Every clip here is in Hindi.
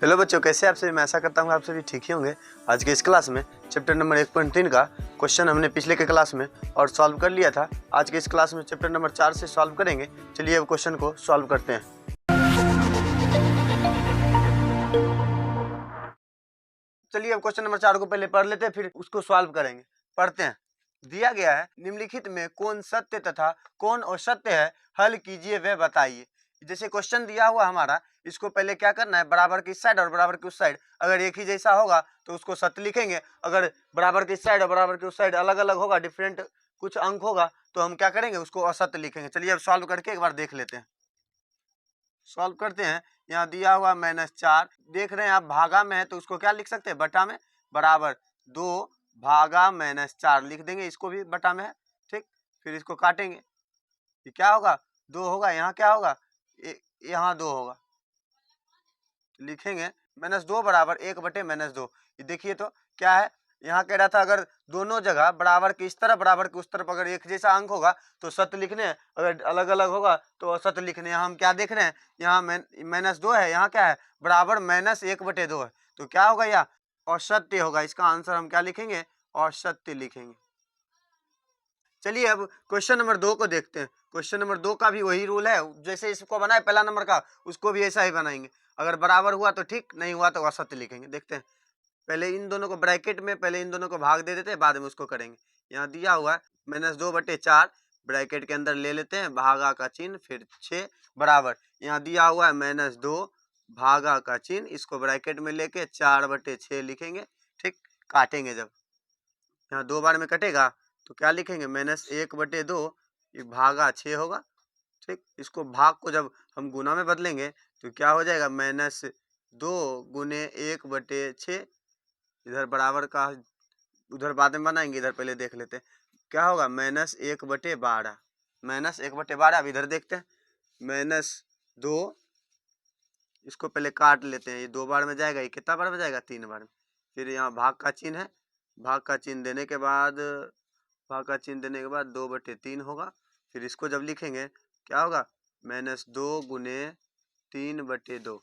हेलो बच्चों, कैसे आप सभी? मैं आशा करता हूँ आप सभी ठीक ही होंगे। आज के इस क्लास में चैप्टर नंबर 1.3 का क्वेश्चन हमने पिछले के क्लास में और सॉल्व कर लिया था। आज के इस क्लास में चैप्टर नंबर 4 से सॉल्व करेंगे। चलिए अब क्वेश्चन को सॉल्व करते हैं। चलिए अब क्वेश्चन नंबर 4 को पहले पढ़ लेते हैं, फिर उसको सॉल्व करेंगे। पढ़ते हैं। दिया गया है, निम्नलिखित में कौन सत्य तथा कौन असत्य है, हल कीजिए व बताइए। जैसे क्वेश्चन दिया हुआ हमारा, इसको पहले क्या करना है, बराबर की इस साइड और बराबर की उस साइड अगर एक ही जैसा होगा तो उसको सत्य लिखेंगे। अगर बराबर की इस साइड और बराबर की उस साइड अलग अलग होगा, डिफरेंट कुछ अंक होगा, तो हम क्या करेंगे, उसको असत्य लिखेंगे। चलिए अब सॉल्व करके एक बार देख लेते हैं। सॉल्व करते हैं। यहाँ दिया हुआ -4, देख रहे हैं आप भागा में है तो उसको क्या लिख सकते हैं, बटा में, बराबर 2 भागा -4 लिख देंगे। इसको भी बटा में है, ठीक। फिर इसको काटेंगे, ये क्या होगा, 2 होगा। यहाँ क्या होगा, यहाँ 2 होगा, तो लिखेंगे -2 बराबर 1/-2। ये देखिए तो क्या है, यहाँ कह रहा था अगर दोनों जगह बराबर के इस तरफ बराबर के उस तरफ अगर एक जैसा अंक होगा तो सत्य लिखने हैं, अगर अलग अलग होगा तो असत्य लिखने हैं। यहाँ हम क्या देख रहे हैं, यहाँ -2 है, यहाँ क्या है, बराबर -1/2 है, तो क्या होगा, यह असत्य होगा। इसका आंसर हम क्या लिखेंगे, असत्य लिखेंगे। चलिए अब क्वेश्चन नंबर 2 को देखते हैं। क्वेश्चन नंबर 2 का भी वही रूल है, जैसे इसको बनाए पहला नंबर का, उसको भी ऐसा ही बनाएंगे। अगर बराबर हुआ तो ठीक, नहीं हुआ तो असत्य लिखेंगे। देखते हैं, पहले इन दोनों को ब्रैकेट में, पहले इन दोनों को भाग दे देते हैं, बाद में उसको करेंगे। यहाँ दिया हुआ है -2/4, ब्रैकेट के अंदर ले लेते हैं भागा का चिन्ह, फिर 6 बराबर, यहाँ दिया हुआ है -2 भागा का चिन्ह, इसको ब्रैकेट में लेके 4/6 लिखेंगे, ठीक। काटेंगे जब, यहाँ 2 बार में कटेगा तो क्या लिखेंगे, -1/2, ये भागा 6 होगा, ठीक। इसको भाग को जब हम गुना में बदलेंगे तो क्या हो जाएगा, -2 गुने 1/6, इधर बराबर का उधर बाद में बनाएंगे, इधर पहले देख लेते हैं क्या होगा, -1/12, -1/12। अब इधर देखते हैं, -2, इसको पहले काट लेते हैं, ये 2 बार में जाएगा, ये कितना बार में जाएगा, 3 बार में। फिर यहाँ भाग का चिन्ह है, भाग का चिन्ह देने के बाद, भाग का चिन्ह देने के बाद 2/3 होगा। फिर इसको जब लिखेंगे क्या होगा, -2 गुने 3/2,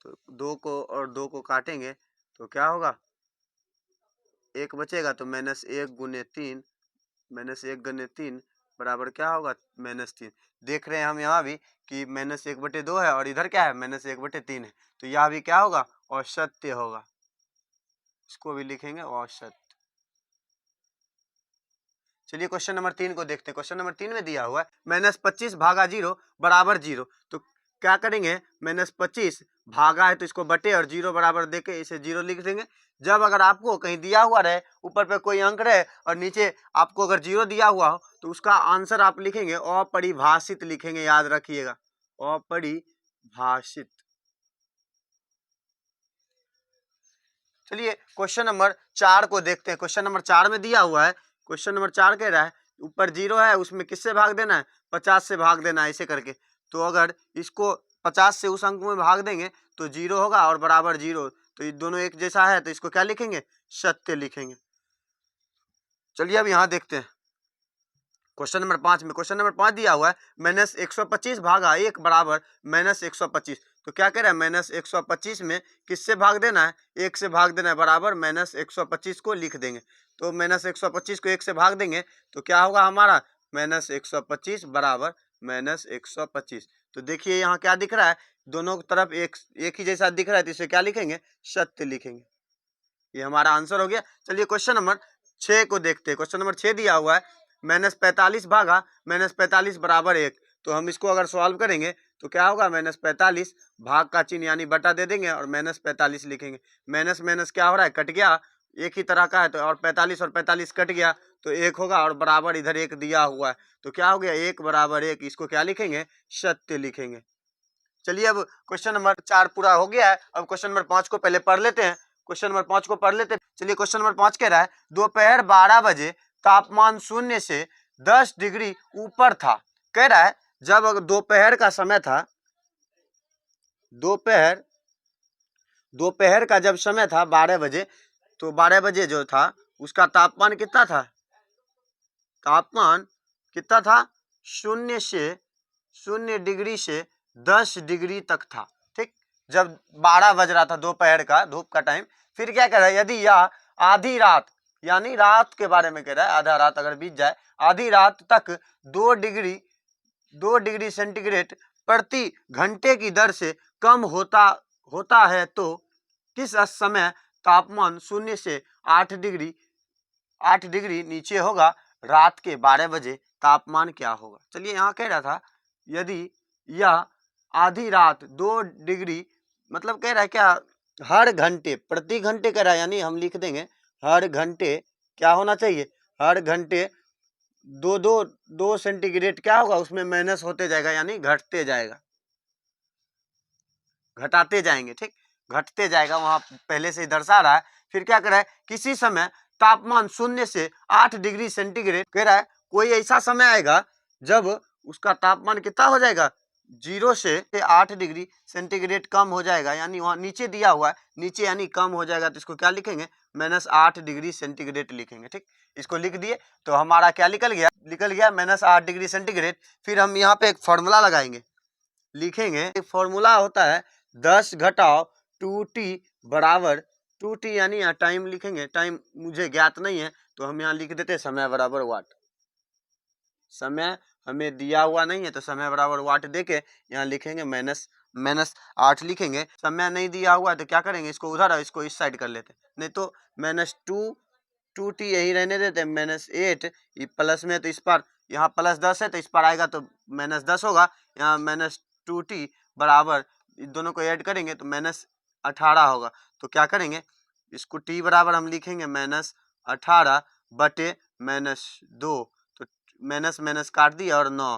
तो 2 को और 2 को काटेंगे तो क्या होगा, 1 बचेगा, तो -1 गुने 3, -1 गुने 3 बराबर क्या होगा, -3। देख रहे हैं हम यहाँ भी कि -1/2 है और इधर क्या है, -1/3 है, तो यह भी क्या होगा, असत्य होगा। इसको भी लिखेंगे असत्य। चलिए क्वेश्चन नंबर 3 को देखते हैं। क्वेश्चन नंबर 3 में दिया हुआ है -25 भागा 0 बराबर 0। तो क्या करेंगे, -25 भागा है तो इसको बटे और 0 बराबर देके इसे 0 लिख देंगे। जब अगर आपको कहीं दिया हुआ रहे, ऊपर पे कोई अंक रहे और नीचे आपको अगर 0 दिया हुआ हो, तो उसका आंसर आप लिखेंगे अपरिभाषित लिखेंगे, याद रखिएगा, अपरिभाषित। चलिए क्वेश्चन नंबर 4 को देखते हैं। क्वेश्चन नंबर 4 में दिया हुआ है, क्वेश्चन नंबर 4 कह रहा है ऊपर 0 है, उसमें किससे भाग देना है, 50 से भाग देना है, ऐसे करके। तो अगर इसको 50 से उस अंक में भाग देंगे तो 0 होगा और बराबर 0, तो ये दोनों एक जैसा है, तो इसको क्या लिखेंगे, सत्य लिखेंगे। चलिए अब यहाँ देखते हैं क्वेश्चन नंबर 5 में। क्वेश्चन नंबर 5 दिया हुआ है -125 भागा 1 बराबर -125। तो क्या कह रहा है, -125 में किससे भाग देना है, 1 से भाग देना है, बराबर -125 को लिख देंगे। तो -125 को 1 से भाग देंगे तो क्या होगा हमारा, -125 बराबर -125। तो देखिए यहाँ क्या दिख रहा है, दोनों तरफ एक ही जैसा दिख रहा है, तो इसे क्या लिखेंगे, सत्य लिखेंगे। ये हमारा आंसर हो गया। चलिए क्वेश्चन नंबर 6 को देखते हैं। क्वेश्चन नंबर 6 दिया हुआ है -45 भागा -45 बराबर 1। तो हम इसको अगर सॉल्व करेंगे तो क्या होगा, -45 भाग का चिन्ह यानी बटा दे देंगे और -45 लिखेंगे। माइनस माइनस क्या हो रहा है, कट गया, एक ही तरह का है, तो और 45 कट गया तो 1 होगा और बराबर इधर 1 दिया हुआ है, तो क्या हो गया, 1 बराबर 1। इसको क्या लिखेंगे, सत्य लिखेंगे। चलिए अब क्वेश्चन नंबर 4 पूरा हो गया है। अब क्वेश्चन नंबर 5 को पहले पढ़ लेते हैं। क्वेश्चन नंबर 5 को पढ़ लेते हैं। चलिए क्वेश्चन नंबर 5 कह रहा है दोपहर 12 बजे तापमान 0 से 10 डिग्री ऊपर था। कह रहा है जब दोपहर का समय था, दोपहर का जब समय था 12 बजे, तो 12 बजे जो था उसका तापमान कितना था, तापमान कितना था, 0 डिग्री से 10 डिग्री तक था, ठीक। जब 12 बज रहा था दोपहर का, धूप का टाइम। फिर क्या कह रहा है, यदि यह आधी रात, यानी रात के बारे में कह रहा है, आधा रात अगर बीत जाए, आधी रात तक 2 डिग्री सेंटीग्रेड प्रति घंटे की दर से कम होता है तो किस समय तापमान 0 से 8 डिग्री नीचे होगा? रात के 12 बजे तापमान क्या होगा? चलिए यहाँ कह रहा था यदि यह आधी रात 2 डिग्री, मतलब कह रहा है क्या, हर घंटे, प्रति घंटे कह रहा है, यानी हम लिख देंगे हर घंटे क्या होना चाहिए, हर घंटे 2 सेंटीग्रेड क्या होगा, उसमें माइनस होते जाएगा, यानी घटते जाएगा, घटाते जाएंगे, ठीक, घटते जाएगा, वहां पहले से ही दर्शा रहा है। फिर क्या कर रहा है, किसी समय तापमान 0 से 8 डिग्री सेंटीग्रेड, कह रहा है कोई ऐसा समय आएगा जब उसका तापमान कितना हो जाएगा, 0 से 8 डिग्री सेंटीग्रेड कम हो जाएगा, यानी वहां नीचे दिया हुआ है, नीचे यानी कम हो जाएगा, तो इसको क्या लिखेंगे, -8 डिग्री सेंटीग्रेड लिखेंगे, ठीक। इसको लिख दिए तो हमारा क्या निकल गया, -8 डिग्री सेंटीग्रेड। फिर हम यहाँ पे एक फॉर्मूला लगाएंगे, लिखेंगे, एक फॉर्मूला होता है 10 घटाओ 2t बराबर 2t, यानी यहाँ टाइम लिखेंगे, टाइम मुझे ज्ञात नहीं है तो हम यहाँ लिख देते समय बराबर वाट। समय हमें दिया हुआ नहीं है तो समय बराबर वाट देके यहाँ लिखेंगे -8 लिखेंगे। समय नहीं दिया हुआ है तो क्या करेंगे, इसको उधर और इसको इस साइड कर लेते, नहीं तो -2t यही रहने देते, -8 ये प्लस में, तो इस पर यहाँ +10 है तो इस पर आएगा तो -10 होगा, यहाँ -2t बराबर, इन दोनों को ऐड करेंगे तो -18 होगा। तो क्या करेंगे, इसको t बराबर हम लिखेंगे -18 बटे -2, तो माइनस काट दिया और 9,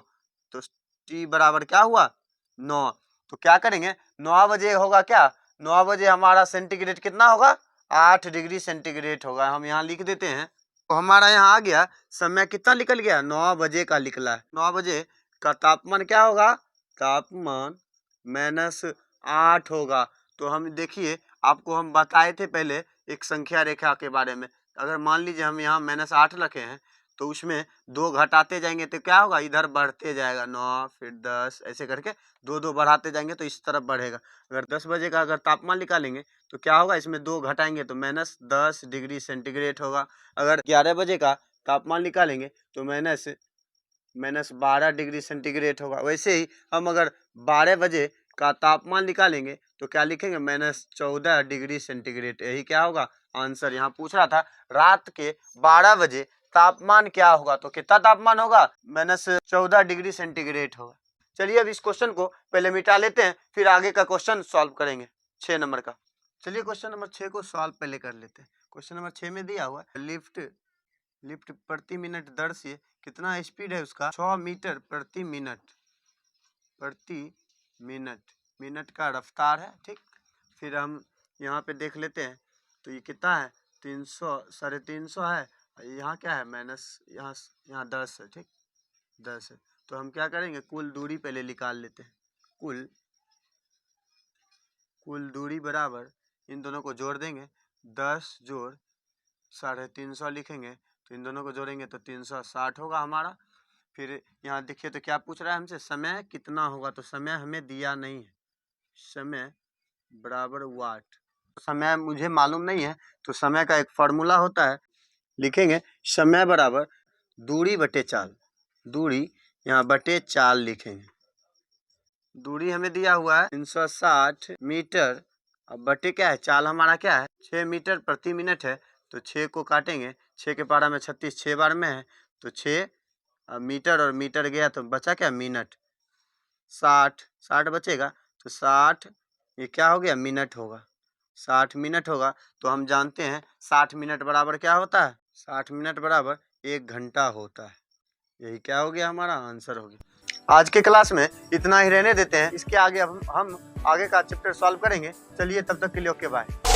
तो t बराबर क्या हुआ 9। तो क्या करेंगे, 9 बजे होगा क्या, 9 बजे हमारा सेंटीग्रेड कितना होगा, 8 डिग्री सेंटीग्रेड होगा, हम यहाँ लिख देते हैं। तो हमारा यहाँ आ गया, समय कितना निकल गया, 9 बजे का निकला है। 9 बजे का तापमान क्या होगा, तापमान -8 होगा। तो हम देखिए, आपको हम बताए थे पहले एक संख्या रेखा के बारे में, अगर मान लीजिए हम यहाँ -8 रखे हैं तो उसमें 2 घटाते जाएंगे तो क्या होगा, इधर बढ़ते जाएगा, 9 फिर 10 ऐसे करके 2 बढ़ाते जाएंगे तो इस तरफ बढ़ेगा। अगर 10 बजे का अगर तापमान निकालेंगे तो क्या होगा, इसमें 2 घटाएंगे तो -10 डिग्री सेंटीग्रेड होगा। अगर 11 बजे का तापमान निकालेंगे तो -12 डिग्री सेंटीग्रेड होगा। वैसे ही हम अगर 12 बजे का तापमान निकालेंगे तो क्या लिखेंगे, -14 डिग्री सेंटीग्रेड, यही क्या होगा आंसर। यहाँ पूछ रहा था रात के 12 बजे तापमान क्या होगा, तो कितना तापमान होगा, -14 डिग्री सेंटीग्रेड होगा। चलिए अब इस क्वेश्चन को पहले मिटा लेते हैं, फिर आगे का क्वेश्चन सॉल्व करेंगे 6 नंबर का। चलिए क्वेश्चन नंबर 6 को सॉल्व पहले कर लेते हैं। क्वेश्चन नंबर 6 में दिया हुआ है लिफ्ट प्रति मिनट दर से कितना स्पीड है उसका, 6 मीटर प्रति मिनट का रफ्तार है, ठीक। फिर हम यहाँ पे देख लेते हैं तो ये कितना है, 300 है, यहाँ क्या है यहाँ 10 है, ठीक, 10 है। तो हम क्या करेंगे, कुल दूरी पहले निकाल लेते हैं। कुल दूरी बराबर, इन दोनों को जोड़ देंगे, 10 जोड़ 350 लिखेंगे, तो इन दोनों को जोड़ेंगे तो 360 होगा हमारा। फिर यहाँ देखिए तो क्या पूछ रहा है हमसे, समय कितना होगा, तो समय हमें दिया नहीं है, समय बराबर वाट, समय मुझे मालूम नहीं है तो समय का एक फॉर्मूला होता है, लिखेंगे समय बराबर दूरी बटे चाल, दूरी यहाँ बटे चाल लिखेंगे। दूरी हमें दिया हुआ है 360 मीटर, अब बटे क्या है, चाल हमारा क्या है 6 मीटर प्रति मिनट है, तो 6 को काटेंगे, 6 के पारा में 36 6 बार में है, तो 6 मीटर और मीटर गया तो बचा क्या मिनट, 60 बचेगा, तो 60 ये क्या हो गया मिनट होगा, 60 मिनट होगा। तो हम जानते हैं 60 मिनट बराबर क्या होता है, 60 मिनट बराबर 1 घंटा होता है। यही क्या हो गया, हमारा आंसर हो गया। आज के क्लास में इतना ही रहने देते हैं, इसके आगे हम आगे का चैप्टर सॉल्व करेंगे। चलिए तब तक के लिए ओके बाय।